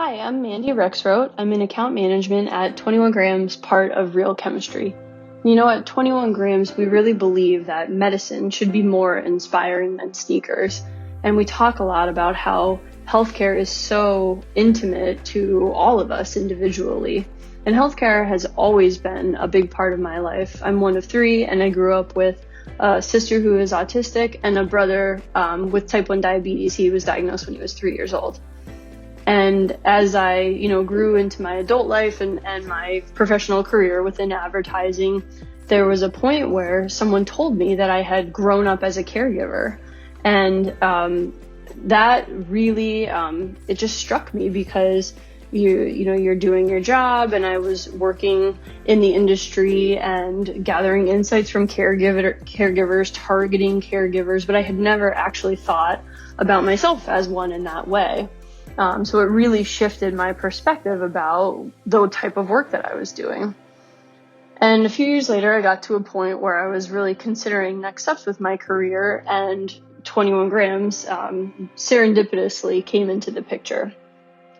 Hi, I'm Mandy Rexroat. I'm in account management at 21 Grams, part of Real Chemistry. You know, at 21 Grams, we really believe that medicine should be more inspiring than sneakers. And we talk a lot about how healthcare is so intimate to all of us individually. And healthcare has always been a big part of my life. I'm one of three, and I grew up with a sister who is autistic and a brother with type 1 diabetes. He was diagnosed when he was 3 years old. And as I, grew into my adult life and my professional career within advertising, there was a point where someone told me that I had grown up as a caregiver. And that really, it just struck me because you're doing your job, and I was working in the industry and gathering insights from caregivers, targeting caregivers, but I had never actually thought about myself as one in that way. So it really shifted my perspective about the type of work that I was doing. And a few years later, I got to a point where I was really considering next steps with my career, and 21 Grams serendipitously came into the picture.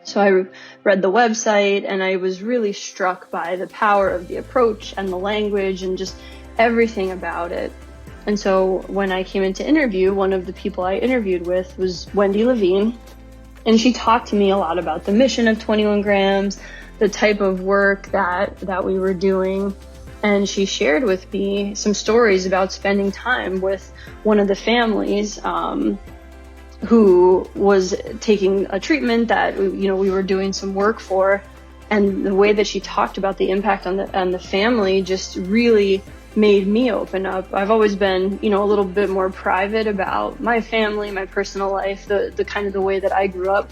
So I read the website, and I was really struck by the power of the approach and the language and just everything about it. And so when I came into interview, one of the people I interviewed with was Wendy Levine. And she talked to me a lot about the mission of 21 Grams, the type of work that we were doing. And she shared with me some stories about spending time with one of the families who was taking a treatment that, we were doing some work for. And the way that she talked about the impact on the family just really made me open up. I've always been, a little bit more private about my family, my personal life, the kind of the way that I grew up.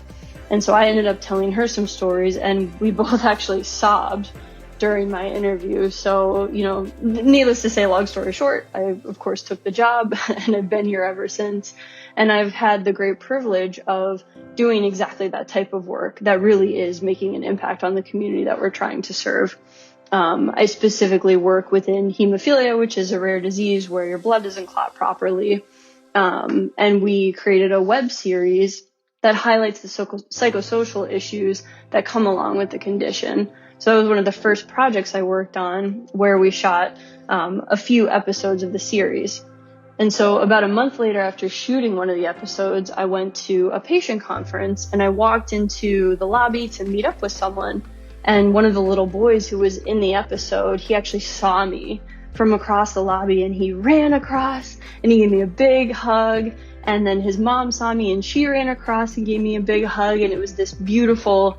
And so I ended up telling her some stories, and we both actually sobbed during my interview. So, needless to say, long story short, I, of course, took the job and I've been here ever since. And I've had the great privilege of doing exactly that type of work that really is making an impact on the community that we're trying to serve. I specifically work within hemophilia, which is a rare disease where your blood doesn't clot properly. And we created a web series that highlights the psychosocial issues that come along with the condition. So that was one of the first projects I worked on, where we shot a few episodes of the series. And so about a month later, after shooting one of the episodes, I went to a patient conference, and I walked into the lobby to meet up with someone. And one of the little boys who was in the episode, he actually saw me from across the lobby, and he ran across and he gave me a big hug. And then his mom saw me, and she ran across and gave me a big hug. And it was this beautiful,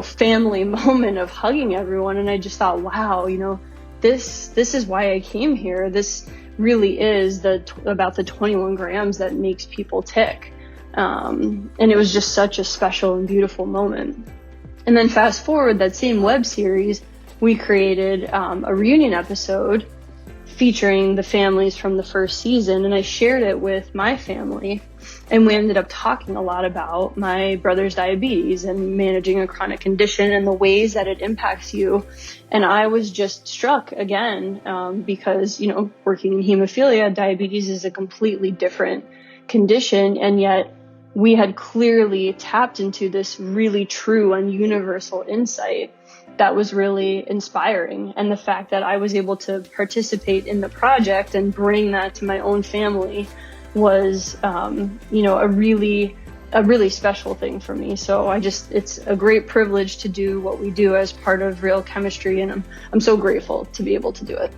family moment of hugging everyone. And I just thought, wow, this is why I came here. This really is about the 21 grams that makes people tick. And it was just such a special and beautiful moment. And then fast forward, that same web series, we created a reunion episode featuring the families from the first season, and I shared it with my family, and we ended up talking a lot about my brother's diabetes and managing a chronic condition and the ways that it impacts you. And I was just struck again because, working in hemophilia, diabetes is a completely different condition, and yet we had clearly tapped into this really true and universal insight that was really inspiring. And the fact that I was able to participate in the project and bring that to my own family was, a really special thing for me. So it's a great privilege to do what we do as part of Real Chemistry, and I'm so grateful to be able to do it.